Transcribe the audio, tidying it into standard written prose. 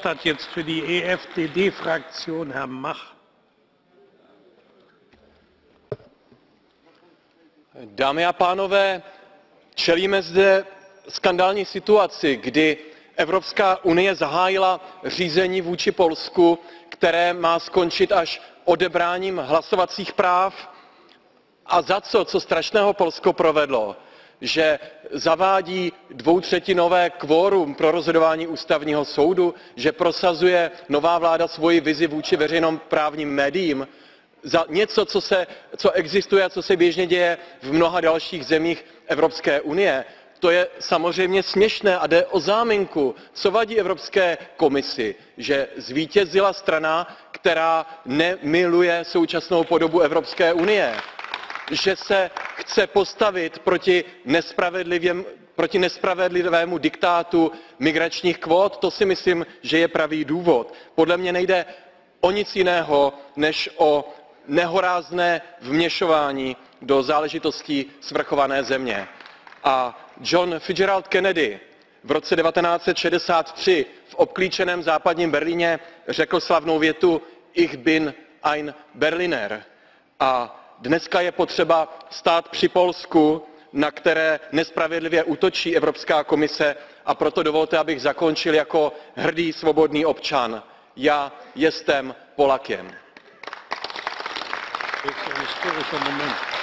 Hat jetzt für die EFDD-Fraktion Herr Mach. Dámy a pánové, čelíme zde skandální situaci, kdy Evropská unie zahájila řízení vůči Polsku, které má skončit až odebráním hlasovacích práv. A za co strašného Polsko provedlo? Že zavádí dvoutřetinové kvórum pro rozhodování ústavního soudu, že prosazuje nová vláda svoji vizi vůči veřejnoprávním médiím, za něco, co existuje a co se běžně děje v mnoha dalších zemích Evropské unie. To je samozřejmě směšné a jde o záminku. Co vadí Evropské komisi? Že zvítězila strana, která nemiluje současnou podobu Evropské unie. Že se chce postavit proti nespravedlivému diktátu migračních kvót, to si myslím, že je pravý důvod. Podle mě nejde o nic jiného, než o nehorázné vměšování do záležitostí svrchované země. A John Fitzgerald Kennedy v roce 1963 v obklíčeném západním Berlíně řekl slavnou větu Ich bin ein Berliner. A dneska je potřeba stát při Polsku, na které nespravedlivě útočí Evropská komise, a proto dovolte, abych zakončil jako hrdý svobodný občan. Já jestem Polakiem. Das ist ein historischer Moment.